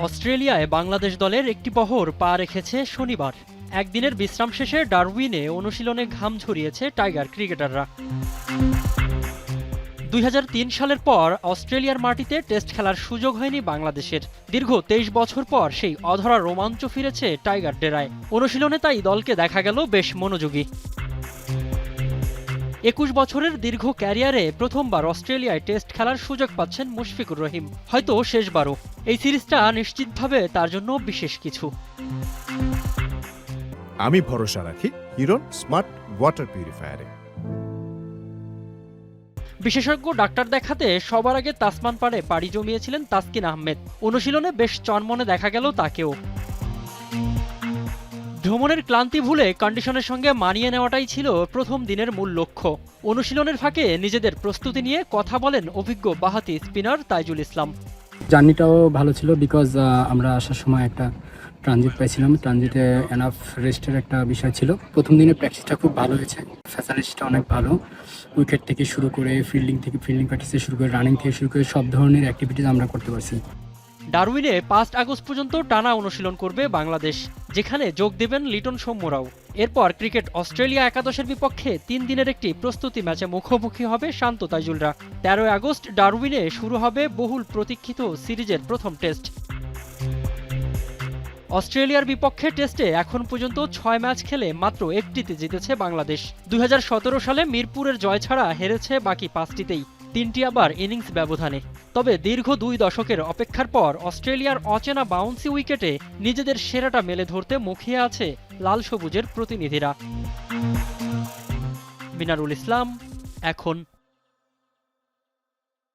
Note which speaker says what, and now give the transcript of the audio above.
Speaker 1: অস্ট্রেলিয়ায় বাংলাদেশ দলের একটি বহর পা রেখেছে শনিবার। একদিনের বিশ্রাম শেষে ডারউইনে অনুশীলনে ঘাম ঝরিয়েছে টাইগার ক্রিকেটাররা। ২০০৩ সালের পর অস্ট্রেলিয়ার মাটিতে টেস্ট খেলার সুযোগ হয়নি বাংলাদেশের। দীর্ঘ ২৩ বছর পর সেই অধরা রোমাঞ্চ ফিরেছে টাইগার ডেরায়। অনুশীলনে তাই দলকে দেখা গেল বেশ মনোযোগী। ২১ বছরের দীর্ঘ ক্যারিয়ারে প্রথমবার অস্ট্রেলিয়ায় টেস্ট খেলার সুযোগ পাচ্ছেন মুশফিকুর রহিম, হয়তো শেষবারও। এই সিরিজটা নিশ্চিতভাবে তার জন্য বিশেষ কিছু।
Speaker 2: আমি ভরসা রাখি হিরন স্মার্ট ওয়াটার পিউরিফায়ারে।
Speaker 1: বিশেষজ্ঞ ডাক্তার দেখাতে সবার আগে তাসমান পাড়ে পাড়ি জমিয়েছিলেন তাসকিন আহমেদ। অনুশীলনে বেশ চনমনে দেখা গেল তাকেও। ভ্রমণের ক্লান্তি ভুলে কন্ডিশনের সঙ্গে মানিয়ে নেওয়াটাই ছিল প্রথম দিনের মূল লক্ষ্য। অনুশীলনের ফাঁকে নিজেদের প্রস্তুতি নিয়ে কথা বলেন অভিজ্ঞ বাঁহাতি স্পিনার তাইজুল ইসলাম।
Speaker 3: জার্নিটাও ভালো ছিল বিকজ আমরা আসার সময় একটা ট্রানজিট পাইছিলাম। ট্রানজিটে এনাফ রেস্টের একটা বিষয় ছিল। প্রথম দিনে প্র্যাকটিসটা খুব ভালো হয়েছে, ফ্যাসিলিটিসটা অনেক ভালো। উইকেট থেকে শুরু করে ফিল্ডিং প্র্যাকটিস থেকে শুরু করে রানিং থেকে শুরু করে সব ধরনের অ্যাক্টিভিটিস আমরা করতে পারছি।
Speaker 1: ডারউইনে ৫ আগস্ট পর্যন্ত টানা অনুশীলন করবে বাংলাদেশ, যেখানে যোগ দেবেন লিটন সৌম্যরাও। এরপর ক্রিকেট অস্ট্রেলিয়া একাদশের বিপক্ষে ৩ দিনের একটি প্রস্তুতি ম্যাচে মুখোমুখি হবে শান্ত তাইজুলরা। ১৩ আগস্ট ডারউইনে শুরু হবে বহুল প্রতীক্ষিত সিরিজের প্রথম টেস্ট। অস্ট্রেলিয়ার বিপক্ষে টেস্টে এখন পর্যন্ত ৬ ম্যাচ খেলে মাত্র একটিতে জিতেছে বাংলাদেশ। ২০১৭ সালে মিরপুরের জয় ছাড়া হেরেছে বাকি ৫টিতেই, ৩টি আবার ইনিংস ব্যবধানে। তবে দীর্ঘ ২ দশকের অপেক্ষার পর অস্ট্রেলিয়ার অচেনা বাউন্সি উইকেটে নিজেদের সেরাটা মেলে ধরতে মুখিয়ে আছে লাল সবুজের প্রতিনিধিরা। মিনারুল ইসলাম, এখন।